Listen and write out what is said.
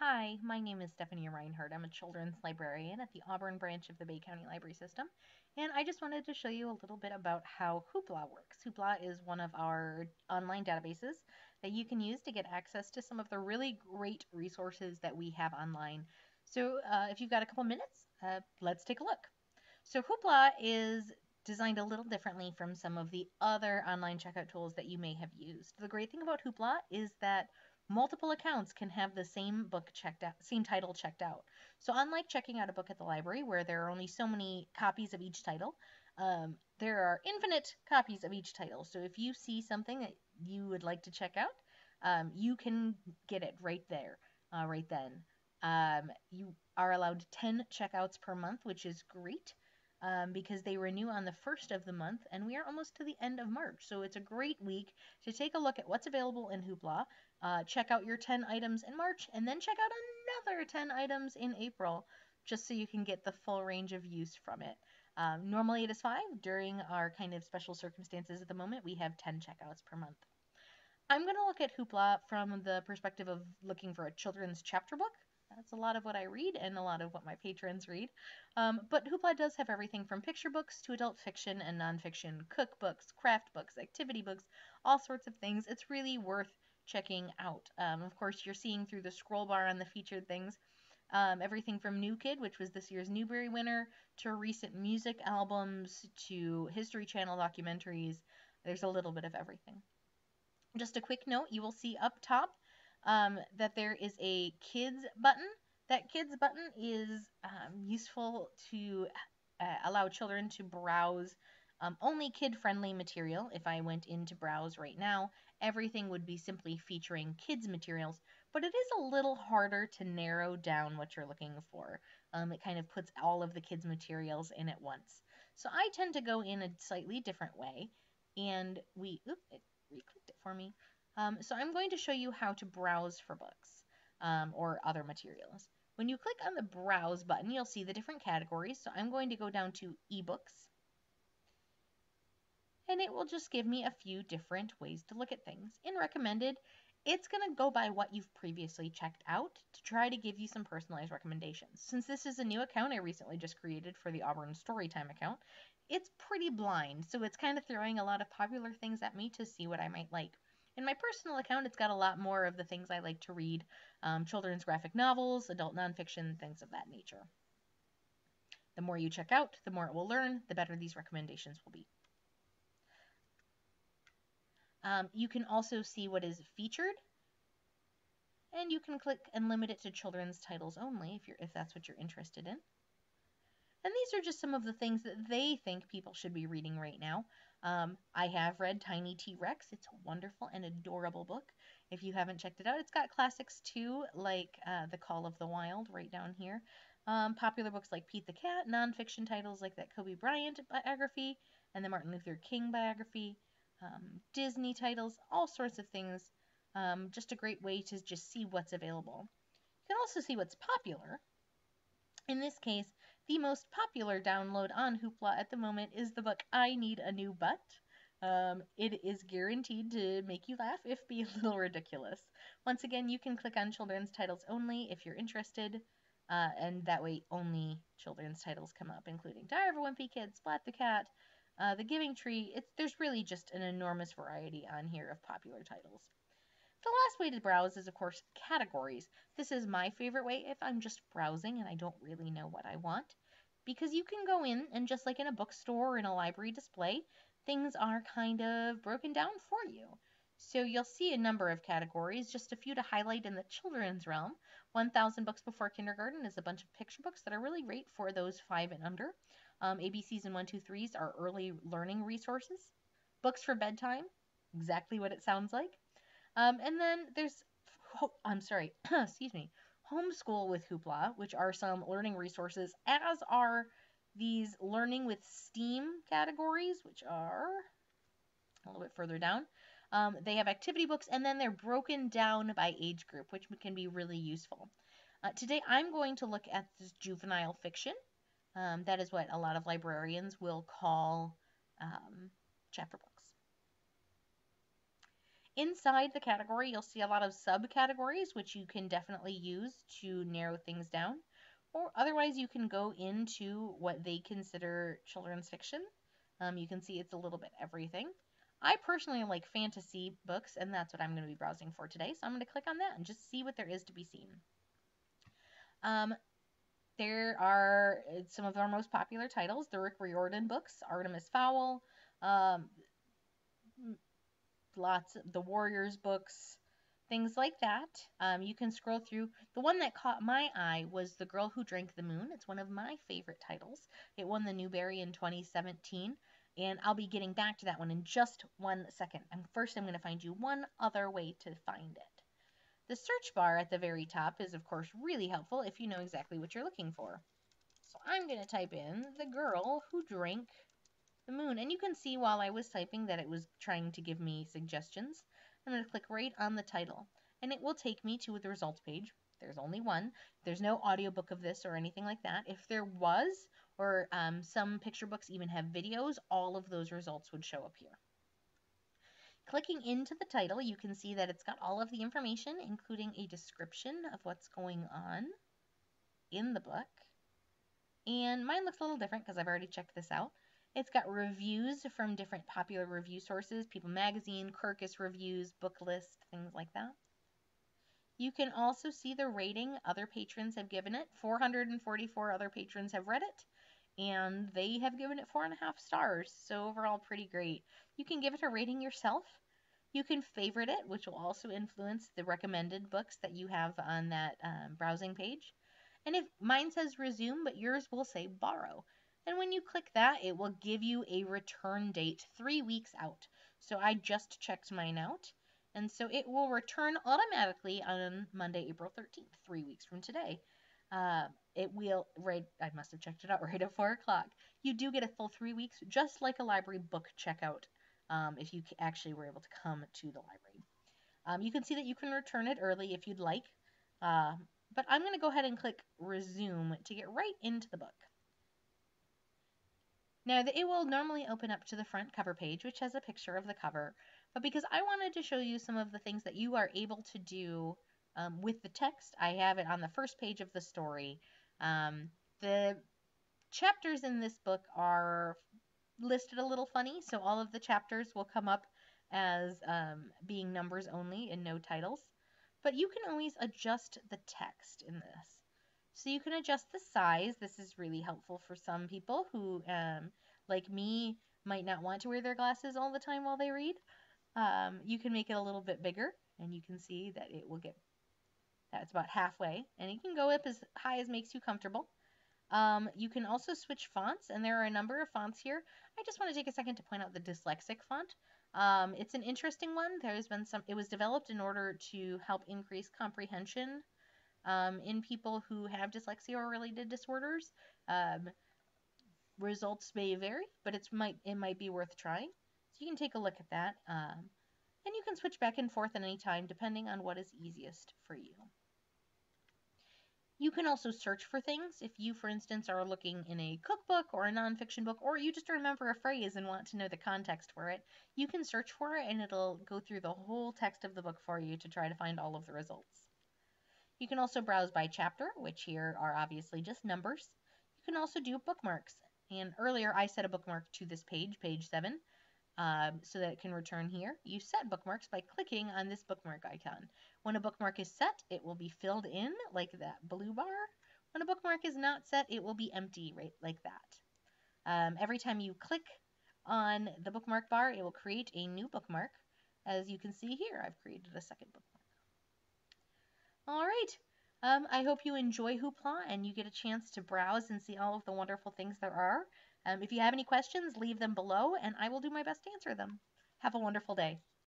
Hi, my name is Stephanie Reinhardt. I'm a children's librarian at the Auburn branch of the Bay County Library System, and I just wanted to show you a little bit about how Hoopla works. Hoopla is one of our online databases that you can use to get access to some of the really great resources that we have online. So, if you've got a couple minutes, let's take a look. So, Hoopla is designed a little differently from some of the other online checkout tools that you may have used. The great thing about Hoopla is that multiple accounts can have the same book checked out, same title checked out. So unlike checking out a book at the library where there are only so many copies of each title, there are infinite copies of each title. So if you see something that you would like to check out, you can get it right there, right then. You are allowed 10 checkouts per month, which is great because they renew on the first of the month, and we are almost to the end of March. So it's a great week to take a look at what's available in Hoopla, check out your 10 items in March, and then check out another 10 items in April, just so you can get the full range of use from it. Normally it is 5. During our kind of special circumstances at the moment, we have 10 checkouts per month. I'm going to look at Hoopla from the perspective of looking for a children's chapter book. That's a lot of what I read and a lot of what my patrons read. But Hoopla does have everything from picture books to adult fiction and nonfiction, cookbooks, craft books, activity books, all sorts of things. It's really worth checking out. Of course, you're seeing through the scroll bar on the featured things everything from New Kid, which was this year's Newbery winner, to recent music albums, to History Channel documentaries. There's a little bit of everything. Just a quick note, you will see up top that there is a kids button. That kids button is useful to allow children to browse only kid-friendly material. If I went in to browse right now, everything would be simply featuring kids materials, but it is a little harder to narrow down what you're looking for. It kind of puts all of the kids materials in at once. So I tend to go in a slightly different way, and it re-clicked it for me. So I'm going to show you how to browse for books or other materials. When you click on the Browse button, you'll see the different categories. So I'm going to go down to eBooks, and it will just give me a few different ways to look at things. In recommended, it's going to go by what you've previously checked out to try to give you some personalized recommendations. Since this is a new account I recently just created for the Auburn Storytime account, it's pretty blind, so it's kind of throwing a lot of popular things at me to see what I might like. In my personal account, it's got a lot more of the things I like to read, children's graphic novels, adult nonfiction, things of that nature. The more you check out, the more it will learn, the better these recommendations will be. You can also see what is featured, and you can click and limit it to children's titles only if that's what you're interested in. And these are just some of the things that they think people should be reading right now. I have read Tiny T-Rex. It's a wonderful and adorable book. If you haven't checked it out, it's got classics too, like The Call of the Wild right down here. Popular books like Pete the Cat, nonfiction titles like that Kobe Bryant biography and the Martin Luther King biography, Disney titles, all sorts of things. Just a great way to just see what's available. You can also see what's popular. In this case, the most popular download on Hoopla at the moment is the book I Need a New Butt. It is guaranteed to make you laugh, if be a little ridiculous. Once again, you can click on children's titles only if you're interested, and that way only children's titles come up, including Diary of a Wimpy Kid, Splat the Cat, The Giving Tree. There's really just an enormous variety on here of popular titles. The last way to browse is, of course, categories. This is my favorite way if I'm just browsing and I don't really know what I want, because you can go in and just like in a bookstore or in a library display, things are kind of broken down for you. So you'll see a number of categories, just a few to highlight in the children's realm. 1,000 Books Before Kindergarten is a bunch of picture books that are really great for those 5 and under. ABCs and 1, 2, 3s are early learning resources. Books for bedtime, exactly what it sounds like. And then there's, excuse me, Homeschool with Hoopla, which are some learning resources, as are these Learning with STEAM categories, which are a little bit further down. They have activity books, and then they're broken down by age group, which can be really useful. Today, I'm going to look at this juvenile fiction. That is what a lot of librarians will call chapter books. Inside the category, you'll see a lot of subcategories, which you can definitely use to narrow things down. Or otherwise, you can go into what they consider children's fiction. You can see it's a little bit everything. I personally like fantasy books, and that's what I'm going to be browsing for today. So I'm going to click on that and just see what there is to be seen. There are some of our most popular titles: the Rick Riordan books, Artemis Fowl, um, lots of the Warriors books, things like that. You can scroll through. The one that caught my eye was The Girl Who Drank the Moon. It's one of my favorite titles. It won the Newbery in 2017, and I'll be getting back to that one in just 1 second. And first, I'm going to find you one other way to find it. The search bar at the very top is, of course, really helpful if you know exactly what you're looking for. So I'm going to type in The Girl Who Drank the Moon, and you can see while I was typing that it was trying to give me suggestions. I'm going to click right on the title, and it will take me to the results page. There's only one. There's no audiobook of this or anything like that. If there was, or some picture books even have videos, all of those results would show up here. Clicking into the title, you can see that it's got all of the information, including a description of what's going on in the book. And mine looks a little different because I've already checked this out. It's got reviews from different popular review sources: People Magazine, Kirkus Reviews, Booklist, things like that. You can also see the rating other patrons have given it. 444 other patrons have read it, and they have given it 4.5 stars, so overall pretty great. You can give it a rating yourself. You can favorite it, which will also influence the recommended books that you have on that browsing page. And if mine says resume, but yours will say borrow. And when you click that, it will give you a return date 3 weeks out. So I just checked mine out. And so it will return automatically on Monday, April 13th, 3 weeks from today. It will, I must have checked it out right at 4 o'clock. You do get a full 3 weeks, just like a library book checkout, if you actually were able to come to the library. You can see that you can return it early if you'd like. But I'm going to go ahead and click resume to get right into the book. Now, it will normally open up to the front cover page, which has a picture of the cover. But because I wanted to show you some of the things that you are able to do with the text, I have it on the first page of the story. The chapters in this book are listed a little funny, so all of the chapters will come up as being numbers only and no titles. But you can always adjust the text in this. So you can adjust the size. This is really helpful for some people who, like me, might not want to wear their glasses all the time while they read. You can make it a little bit bigger, and you can see that it will get, that's about halfway. And you can go up as high as makes you comfortable. You can also switch fonts, and there are a number of fonts here. I just want to take a second to point out the Dyslexic Font. It's an interesting one. It was developed in order to help increase comprehension in people who have dyslexia or related disorders. Results may vary, but it might be worth trying. So you can take a look at that. And you can switch back and forth at any time depending on what is easiest for you. You can also search for things. If you, for instance, are looking in a cookbook or a nonfiction book, or you just remember a phrase and want to know the context for it, you can search for it and it'll go through the whole text of the book for you to try to find all of the results. You can also browse by chapter, which here are obviously just numbers. You can also do bookmarks. And earlier I set a bookmark to this page, page 7. So that it can return here. You set bookmarks by clicking on this bookmark icon. When a bookmark is set, it will be filled in like that blue bar. When a bookmark is not set, it will be empty, right like that. Every time you click on the bookmark bar, it will create a new bookmark. As you can see here, I've created a second bookmark. All right. I hope you enjoy Hoopla and you get a chance to browse and see all of the wonderful things there are. If you have any questions, leave them below, and I will do my best to answer them. Have a wonderful day.